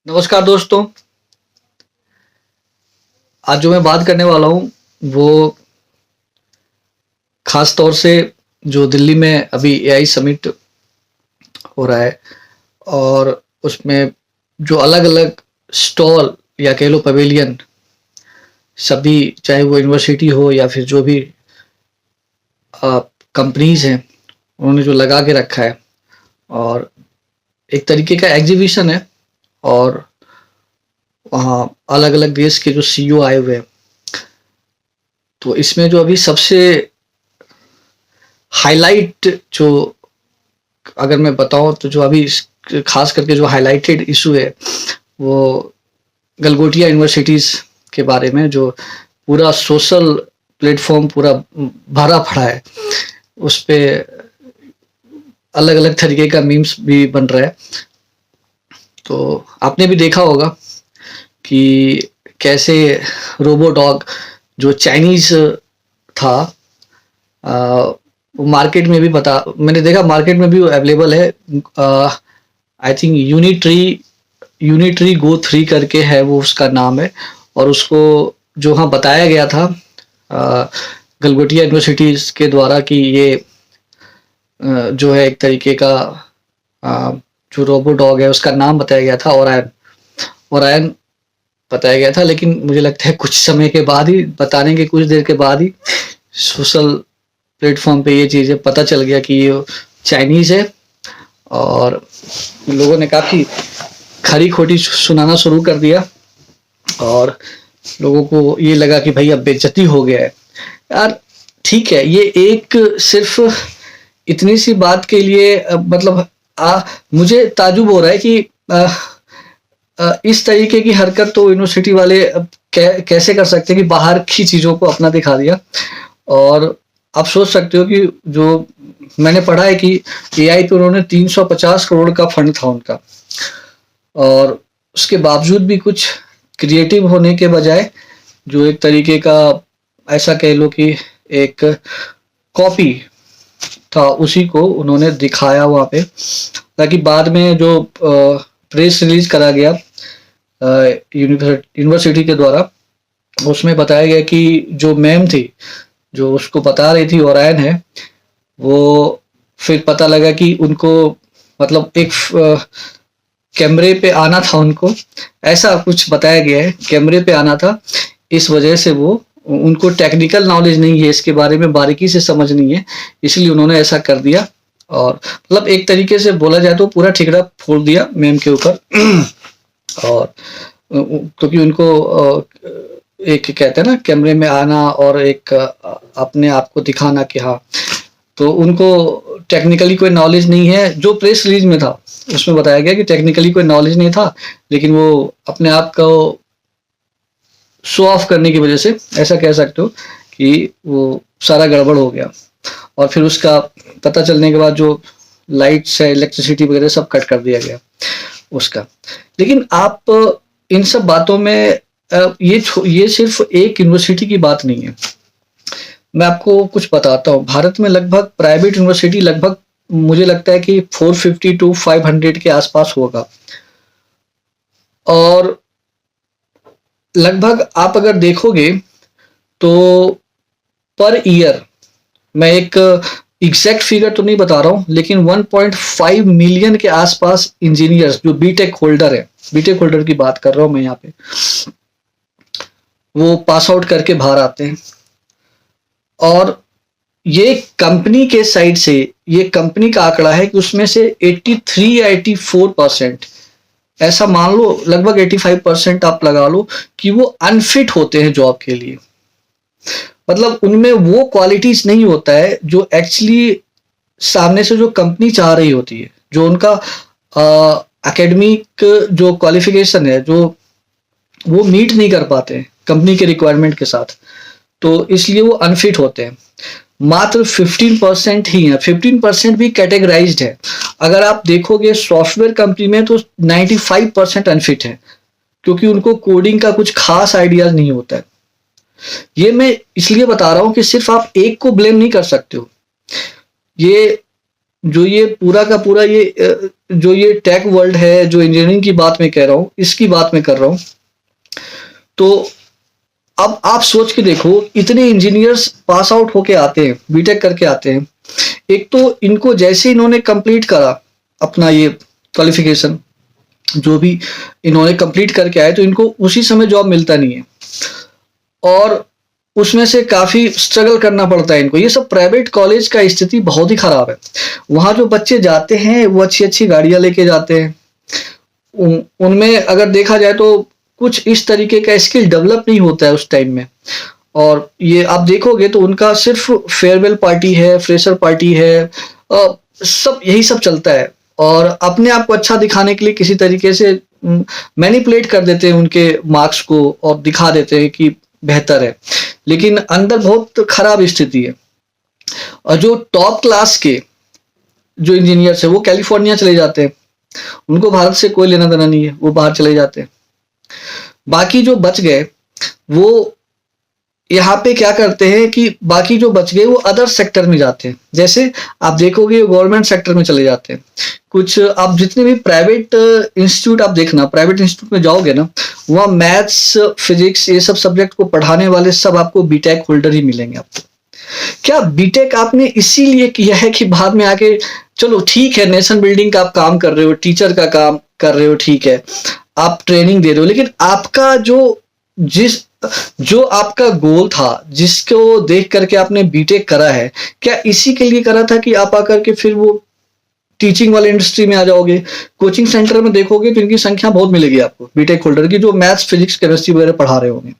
नमस्कार दोस्तों। आज जो मैं बात करने वाला हूँ वो खास तौर से जो दिल्ली में अभी एआई समिट हो रहा है और उसमें जो अलग-अलग स्टॉल या कह लो पवेलियन सभी चाहे वो यूनिवर्सिटी हो या फिर जो भी कंपनीज हैं उन्होंने जो लगा के रखा है और एक तरीके का एग्जीबिशन है और वहाँ अलग-अलग देश के जो सीईओ आए हुए हैं। तो इसमें जो अभी सबसे हाइलाइट जो अगर मैं बताऊँ तो जो अभी खास करके जो हाइलाइटेड इशू है वो गलगोटिया यूनिवर्सिटीज़ के बारे में जो पूरा सोशल प्लेटफॉर्म पूरा भरा पड़ा है। उस पे अलग-अलग तरीके का मीम्स भी बन रहा है। तो आपने भी देखा होगा कि कैसे रोबोडॉग जो चाइनीज़ था मार्केट में भी मैंने देखा मार्केट में भी अवेलेबल है। आई थिंक यूनिट्री गो 3 करके है वो उसका नाम है और उसको जो हाँ बताया गया था गलगोटिया यूनिवर्सिटीज़ के द्वारा कि ये जो है एक तरीके का जो रोबोडॉग है उसका नाम बताया गया था ओरायन बताया गया था। लेकिन मुझे लगता है कुछ समय के बाद ही बताने के कुछ देर के बाद ही सोशल प्लेटफॉर्म पे ये चीज़ें पता चल गया कि ये चाइनीज़ है और लोगों ने काफ़ी खरी खोटी सुनाना शुरू कर दिया और लोगों को ये लगा कि भाई अब बेइज्जती हो गया है। यार ठीक है, ये एक सिर्फ इतनी सी बात के लिए मतलब मुझे ताजुब हो रहा है कि इस तरीके की हरकत तो यूनिवर्सिटी वाले कैसे कर सकते हैं कि बाहर की चीज़ों को अपना दिखा दिया। और आप सोच सकते हो कि जो मैंने पढ़ा है कि एआई पे उन्होंने 350 करोड़ का फंड था उनका और उसके बावजूद भी कुछ क्रिएटिव होने के बजाय जो एक तरीके का ऐसा कह लो कि एक कॉपी था उसी को उन्होंने दिखाया वहाँ पे, ताकि बाद में जो प्रेस रिलीज करा गया यूनिवर्सिटी के द्वारा उसमें बताया गया कि जो मैम थी जो उसको बता रही थी ओरायन है, वो फिर पता लगा कि उनको मतलब एक कैमरे पे आना था, उनको ऐसा कुछ बताया गया है, कैमरे पे आना था, इस वजह से वो उनको टेक्निकल नॉलेज नहीं है, इसके बारे में बारीकी से समझ नहीं है, इसलिए उन्होंने ऐसा कर दिया। और मतलब एक तरीके से बोला जाए तो पूरा ठिकरा फोड़ दिया मैम के ऊपर और क्योंकि उनको एक कहते हैं ना कैमरे में आना और एक अपने आप को दिखाना कि हाँ, तो उनको टेक्निकली कोई नॉलेज नहीं है। जो प्रेस रिलीज में था उसमें बताया गया कि टेक्निकली कोई नॉलेज नहीं था, लेकिन वो अपने आप को शो ऑफ करने की वजह से ऐसा कह सकते हो कि वो सारा गड़बड़ हो गया। और फिर उसका पता चलने के बाद जो लाइट्स है, इलेक्ट्रिसिटी वगैरह सब कट कर दिया गया उसका। लेकिन आप इन सब बातों में ये सिर्फ एक यूनिवर्सिटी की बात नहीं है। मैं आपको कुछ बताता हूँ। भारत में लगभग प्राइवेट यूनिवर्सिटी लगभग मुझे लगता है कि 450 to 500 के आसपास होगा और लगभग आप अगर देखोगे तो पर ईयर, मैं एक एग्जैक्ट फिगर तो नहीं बता रहा हूँ, लेकिन 1.5 मिलियन के आसपास इंजीनियर्स जो बीटेक होल्डर है, बीटेक होल्डर की बात कर रहा हूँ मैं यहाँ पे, वो पास आउट करके बाहर आते हैं। और ये कंपनी के साइड से, ये कंपनी का आंकड़ा है कि उसमें से 83 या 84%, ऐसा मान लो लगभग 85% आप लगा लो कि वो अनफिट होते हैं जॉब के लिए। मतलब उनमें वो क्वालिटीज नहीं होता है जो एक्चुअली सामने से जो कंपनी चाह रही होती है, जो उनका एकेडमिक जो क्वालिफिकेशन है जो वो मीट नहीं कर पाते हैं कंपनी के रिक्वायरमेंट के साथ, तो इसलिए वो अनफिट होते हैं। मात्र 15% ही है, 15% भी कैटेगराइज्ड है। अगर आप देखोगे सॉफ्टवेयर कंपनी में तो 95% अनफिट है, क्योंकि उनको कोडिंग का कुछ खास आइडिया नहीं होता है। ये मैं इसलिए बता रहा हूं कि सिर्फ आप एक को ब्लेम नहीं कर सकते हो। ये जो ये पूरा का पूरा ये जो ये टेक वर्ल्ड है, जो इंजीनियरिंग की बात मैं कह रहा हूँ, इसकी बात मैं कर रहा हूँ। तो अब आप सोच के देखो, इतने इंजीनियर्स पास आउट होके आते हैं, बीटेक करके आते हैं। एक तो इनको जैसे इन्होंने कंप्लीट करा अपना ये क्वालिफिकेशन, जो भी इन्होंने कंप्लीट करके आए, तो इनको उसी समय जॉब मिलता नहीं है, और उसमें से काफी स्ट्रगल करना पड़ता है इनको। ये सब प्राइवेट कॉलेज का स्थिति बहुत ही खराब है। वहां जो बच्चे जाते हैं वो अच्छी अच्छी गाड़ियां लेके जाते हैं। उनमें अगर देखा जाए तो कुछ इस तरीके का स्किल डेवलप नहीं होता है उस टाइम में। और ये आप देखोगे तो उनका सिर्फ फेयरवेल पार्टी है, फ्रेशर पार्टी है, सब यही सब चलता है। और अपने आप को अच्छा दिखाने के लिए किसी तरीके से मैनिपुलेट कर देते हैं उनके मार्क्स को और दिखा देते हैं कि बेहतर है, लेकिन अंदर बहुत खराब स्थिति है। और जो टॉप क्लास के जो इंजीनियर्स है वो कैलिफोर्निया चले जाते हैं, उनको भारत से कोई लेना देना नहीं है, वो बाहर चले जाते हैं। बाकी जो बच गए वो यहाँ पे क्या करते हैं कि बाकी जो बच गए वो अदर सेक्टर में जाते हैं। जैसे आप देखोगे गवर्नमेंट सेक्टर में चले जाते हैं। कुछ आप जितने भी प्राइवेट इंस्टीट्यूट आप देखना, प्राइवेट इंस्टीट्यूट में जाओगे ना, वहाँ मैथ्स, फिजिक्स, ये सब सब्जेक्ट को पढ़ाने वाले सब आपको बीटेक होल्डर ही मिलेंगे आपको। क्या बीटेक आपने इसीलिए किया है कि बाद में आके, चलो ठीक है, नेशन बिल्डिंग का आप काम कर रहे हो, टीचर का काम कर रहे हो, ठीक है, आप ट्रेनिंग दे रहे हो, लेकिन आपका जो आपका गोल था, जिसको देख करके आपने बीटेक करा है, क्या इसी के लिए करा था कि आप आकर के फिर वो टीचिंग वाले इंडस्ट्री में आ जाओगे? कोचिंग सेंटर में देखोगे तो इनकी संख्या बहुत मिलेगी आपको बीटेक होल्डर की, जो मैथ्स, फिजिक्स, केमिस्ट्री वगैरह पढ़ा रहे होंगे।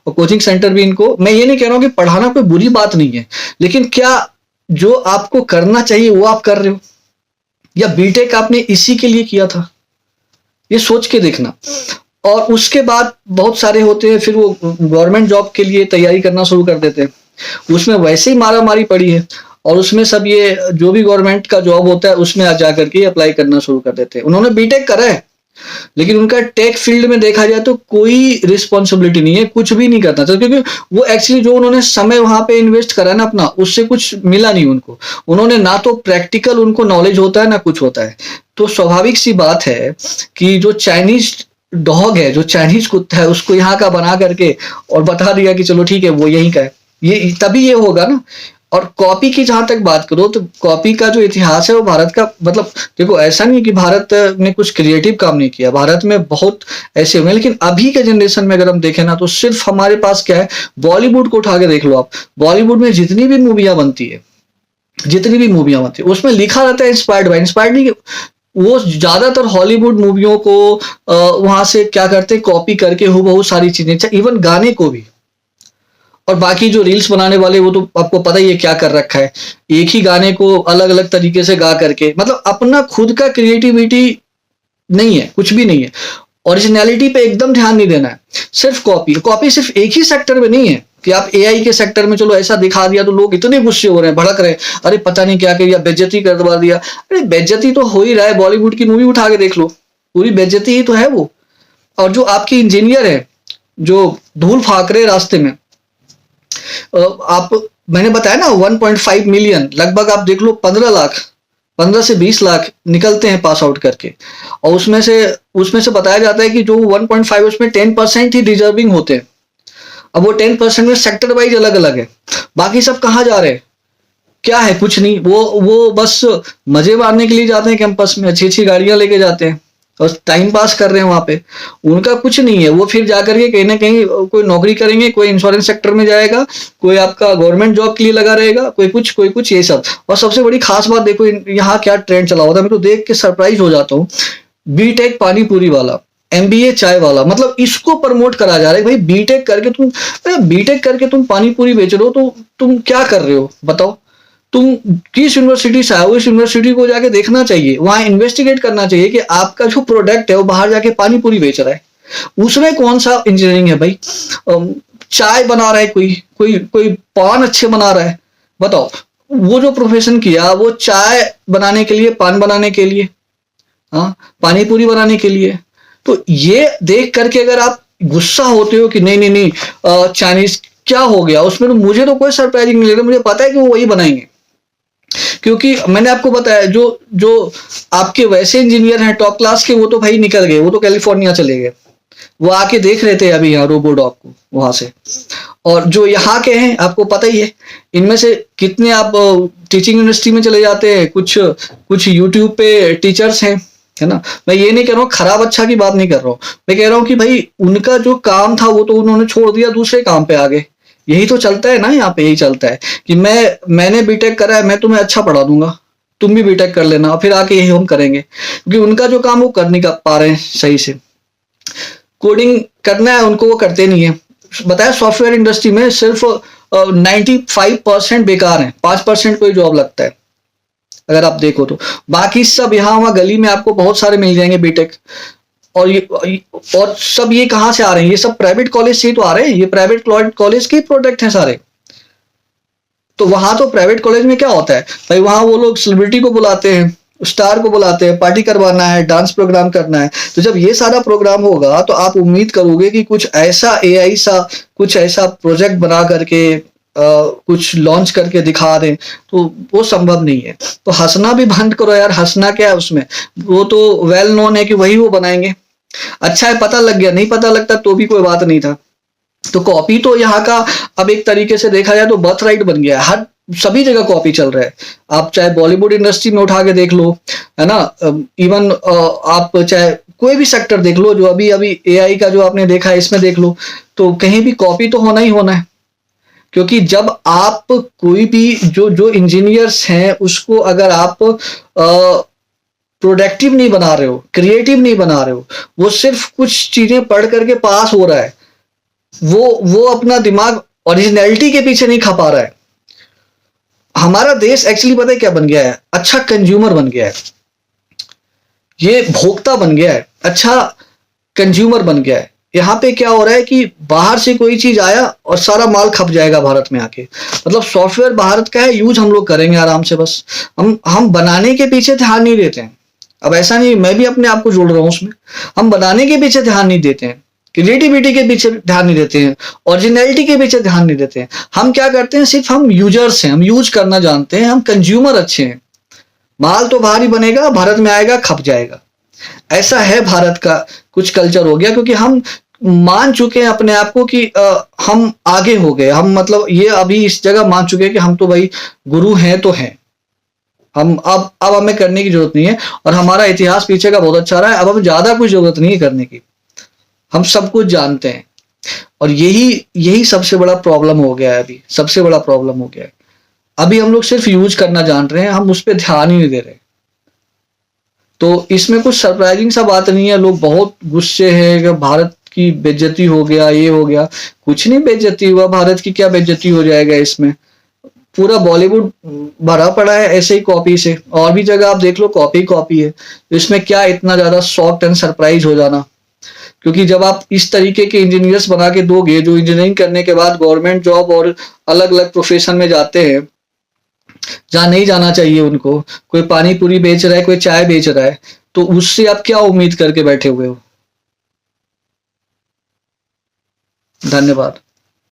और कोचिंग सेंटर भी इनको, मैं ये नहीं कह रहा हूँ कि पढ़ाना कोई बुरी बात नहीं है, लेकिन क्या जो आपको करना चाहिए वो आप कर रहे हो, या बीटेक आपने इसी के लिए किया था? ये सोच के देखना। और उसके बाद बहुत सारे होते हैं, फिर वो गवर्नमेंट जॉब के लिए तैयारी करना शुरू कर देते हैं। उसमें वैसे ही मारा मारी पड़ी है, और उसमें सब ये जो भी गवर्नमेंट का जॉब होता है उसमें आ जा करके अप्लाई करना शुरू कर देते हैं। उन्होंने बीटेक करा है, लेकिन उनका टेक फील्ड में देखा जाए तो कोई रिस्पॉन्सिबिलिटी नहीं है, कुछ भी नहीं करना चाहिए, क्योंकि वो एक्चुअली जो उन्होंने समय वहां पे इन्वेस्ट करा ना अपना, उससे कुछ मिला नहीं उनको। उन्होंने ना तो प्रैक्टिकल उनको नॉलेज होता है ना कुछ होता है। तो स्वाभाविक सी बात है कि जो चाइनीज डॉग है, जो चाइनीज कुत्ता है, उसको यहाँ का बना करके और बता दिया कि चलो ठीक है वो यहीं का है, ये तभी ये होगा ना। और कॉपी की जहां तक बात करो तो कॉपी का जो इतिहास है वो भारत का, मतलब देखो ऐसा नहीं कि भारत ने कुछ क्रिएटिव काम नहीं किया, भारत में बहुत ऐसे हुए, लेकिन अभी के जनरेशन में अगर हम देखें ना तो सिर्फ हमारे पास क्या है, बॉलीवुड को उठा के देख लो आप। बॉलीवुड में जितनी भी मूवियां बनती है, उसमें लिखा रहता है इंस्पायर्ड नहीं, वो ज्यादातर हॉलीवुड मूवियों को वहां से क्या करते हैं, कॉपी करके हूबहू सारी चीजें, इवन गाने को भी। और बाकी जो रील्स बनाने वाले वो तो आपको पता ही है क्या कर रखा है, एक ही गाने को अलग अलग तरीके से गा करके, मतलब अपना खुद का क्रिएटिविटी नहीं है, कुछ भी नहीं है। ओरिजिनलिटी पे एकदम ध्यान नहीं देना है, सिर्फ कॉपी सिर्फ एक ही सेक्टर में नहीं है कि आप एआई के सेक्टर में चलो ऐसा दिखा दिया तो लोग इतने गुस्से हो रहे हैं, भड़क रहे हैं, अरे पता नहीं क्या किया, बेइज्जती करवा दिया। अरे बेइज्जती तो हो ही रहा है, बॉलीवुड की मूवी उठा के देख लो, पूरी बेइज्जती ही तो है वो। और जो आपके इंजीनियर है जो धूल फाक रहे रास्ते में, आप, मैंने बताया ना 1.5 मिलियन, लगभग आप देख लो 15 से 20 लाख निकलते हैं पास आउट करके। और उसमें से बताया जाता है कि जो 1.5 उसमें 10% ही डिजर्विंग होते हैं। अब वो 10% में सेक्टर वाइज अलग अलग है, बाकी सब कहाँ जा रहे हैं, क्या है, कुछ नहीं, वो बस मजे मारने के लिए जाते हैं कैंपस में, अच्छी अच्छी गाड़ियां लेके जाते हैं और टाइम पास कर रहे हैं वहां पे, उनका कुछ नहीं है। वो फिर जाकर के कहीं ना कहीं कोई नौकरी करेंगे, कोई इंश्योरेंस सेक्टर में जाएगा, कोई आपका गवर्नमेंट जॉब के लिए लगा रहेगा, कोई कुछ ये सब। और सबसे बड़ी खास बात देखो यहाँ क्या ट्रेंड चला होता है, मैं तो देख के सरप्राइज हो जाता हूँ, बीटेक पानी पूरी वाला, एमबीए चाय वाला, मतलब इसको प्रमोट करा जा रहा है। भाई बीटेक करके तुम पानी पूरी बेच रहे हो, तो तुम क्या कर रहे हो बताओ? तुम किस यूनिवर्सिटी से आए हो, इस यूनिवर्सिटी को जाके देखना चाहिए, वहां इन्वेस्टिगेट करना चाहिए कि आपका जो प्रोडक्ट है वो बाहर जाके पानी पूरी बेच रहा है, उसमें कौन सा इंजीनियरिंग है भाई? चाय बना रहा है कोई पान अच्छे बना रहा है, बताओ। वो जो प्रोफेशन किया वो चाय बनाने के लिए, पान बनाने के लिए, हाँ, पानी पूरी बनाने के लिए। तो ये देख करके अगर आप गुस्सा होते हो कि नहीं चाइनीज क्या हो गया उसमें, तो मुझे तो कोई सरप्राइजिंग नहीं लग रहा, मुझे पता है कि वो वही बनाएंगे। क्योंकि मैंने आपको बताया जो जो आपके वैसे इंजीनियर हैं टॉप क्लास के, वो तो भाई निकल गए, वो तो कैलिफोर्निया चले गए। वो आके देख रहे थे अभी यहाँ रोबोडॉग को वहां से। और जो यहाँ के हैं आपको पता ही है, इनमें से कितने आप टीचिंग इंडस्ट्री में चले जाते हैं, कुछ कुछ यूट्यूब पे टीचर्स हैं, है ना। मैं ये नहीं कह रहा हूँ खराब अच्छा की बात नहीं कर रहा हूँ, मैं कह रहा हूँ कि भाई उनका जो काम था वो तो उन्होंने छोड़ दिया, दूसरे काम पे आ गए। यही तो चलता है ना, यहाँ पे यही चलता है कि मैंने बीटेक करा है, मैं तुम्हें अच्छा पढ़ा दूंगा, तुम भी बीटेक कर लेना, फिर आके यही हम करेंगे, क्योंकि उनका जो काम वो कर नहीं कर पा रहे हैं सही से। कोडिंग करना है उनको, वो करते नहीं है। बताया सॉफ्टवेयर इंडस्ट्री में सिर्फ 95% बेकार है, 5% कोई जॉब लगता है अगर आप देखो तो। बाकी सब यहाँ वहाँ गली में आपको बहुत सारे मिल जाएंगे बीटेक। और और सब ये कहाँ से आ रहे हैं, ये सब प्राइवेट कॉलेज से ही तो आ रहे हैं, ये प्राइवेट कॉलेज के प्रोडक्ट हैं सारे। तो वहां तो प्राइवेट कॉलेज में क्या होता है भाई, वहां वो लोग सेलिब्रिटी को बुलाते हैं, स्टार को बुलाते हैं, पार्टी करवाना है, डांस प्रोग्राम करना है। तो जब ये सारा प्रोग्राम होगा तो आप उम्मीद करोगे कि कुछ ऐसा एआई सा, कुछ ऐसा प्रोजेक्ट बना करके कुछ लॉन्च करके दिखा दें, तो वो संभव नहीं है। तो हंसना भी बंद करो यार, हंसना क्या है उसमें, वो तो वेल नोन है कि वही वो बनाएंगे। अच्छा है पता लग गया, नहीं पता लगता तो भी कोई बात नहीं था। तो कॉपी तो यहाँ का अब एक तरीके से देखा जाए तो बर्थ राइट बन गया है, हर सभी जगह कॉपी चल रहा है। आप चाहे बॉलीवुड इंडस्ट्री में उठा के देख लो, है ना, इवन आप चाहे कोई भी सेक्टर देख लो, जो अभी अभी एआई का जो आपने देखा है इसमें देख लो, तो कहीं भी कॉपी तो होना ही होना है। क्योंकि जब आप कोई भी जो जो इंजीनियर्स हैं उसको अगर आप प्रोडक्टिव नहीं बना रहे हो, क्रिएटिव नहीं बना रहे हो, वो सिर्फ कुछ चीजें पढ़ करके पास हो रहा है, वो अपना दिमाग ओरिजिनलिटी के पीछे नहीं खपा रहा है। हमारा देश एक्चुअली पता है क्या बन गया है, अच्छा कंज्यूमर बन गया है, ये भोक्ता बन गया है, अच्छा कंज्यूमर बन गया है। यहाँ पे क्या हो रहा है कि बाहर से कोई चीज आया और सारा माल खप जाएगा भारत में आके। मतलब सॉफ्टवेयर भारत का है, यूज हम लोग करेंगे आराम से, बस हम बनाने के पीछे ध्यान नहीं देते हैं। अब ऐसा नहीं, मैं भी अपने आप को जोड़ रहा हूं उसमें, हम बनाने के पीछे ध्यान नहीं देते हैं, क्रिएटिविटी के पीछे ध्यान नहीं देते हैं, ओरिजिनलिटी के पीछे ध्यान नहीं देते हैं। हम क्या करते हैं, सिर्फ हम यूजर्स हैं, हम यूज करना जानते हैं, हम कंज्यूमर अच्छे हैं। माल तो बाहर ही बनेगा, भारत में आएगा, खप जाएगा। ऐसा है भारत का कुछ कल्चर हो गया, क्योंकि हम मान चुके हैं अपने आप को कि हम आगे हो गए, हम मतलब ये अभी इस जगह मान चुके हैं कि हम तो भाई गुरु हैं तो हैं, हम अब हमें करने की जरूरत नहीं है, और हमारा इतिहास पीछे का बहुत अच्छा रहा है, अब हमें ज्यादा कुछ जरूरत नहीं है करने की, हम सब कुछ जानते हैं। और यही यही सबसे बड़ा प्रॉब्लम हो गया है, अभी सबसे बड़ा प्रॉब्लम हो गया है। अभी हम लोग सिर्फ यूज करना जान रहे हैं, हम उस पर ध्यान ही नहीं दे रहे। तो इसमें कुछ सरप्राइजिंग सा बात नहीं है, लोग बहुत गुस्से हैं कि भारत की बेइज्जती हो गया, ये हो गया। कुछ नहीं बेइज्जती हुआ, भारत की क्या बेइज्जती हो जाएगा इसमें, पूरा बॉलीवुड भरा पड़ा है ऐसे ही कॉपी से, और भी जगह आप देख लो कॉपी कॉपी है। तो इसमें क्या इतना ज्यादा शॉक्ड एंड सरप्राइज हो जाना, क्योंकि जब आप इस तरीके के इंजीनियर्स बना के दोगे जो इंजीनियरिंग करने के बाद गवर्नमेंट जॉब और अलग अलग प्रोफेशन में जाते हैं जहां नहीं जाना चाहिए उनको, कोई पानी पूरी बेच रहा है, कोई चाय बेच रहा है, तो उससे आप क्या उम्मीद करके बैठे हुए हो। धन्यवाद।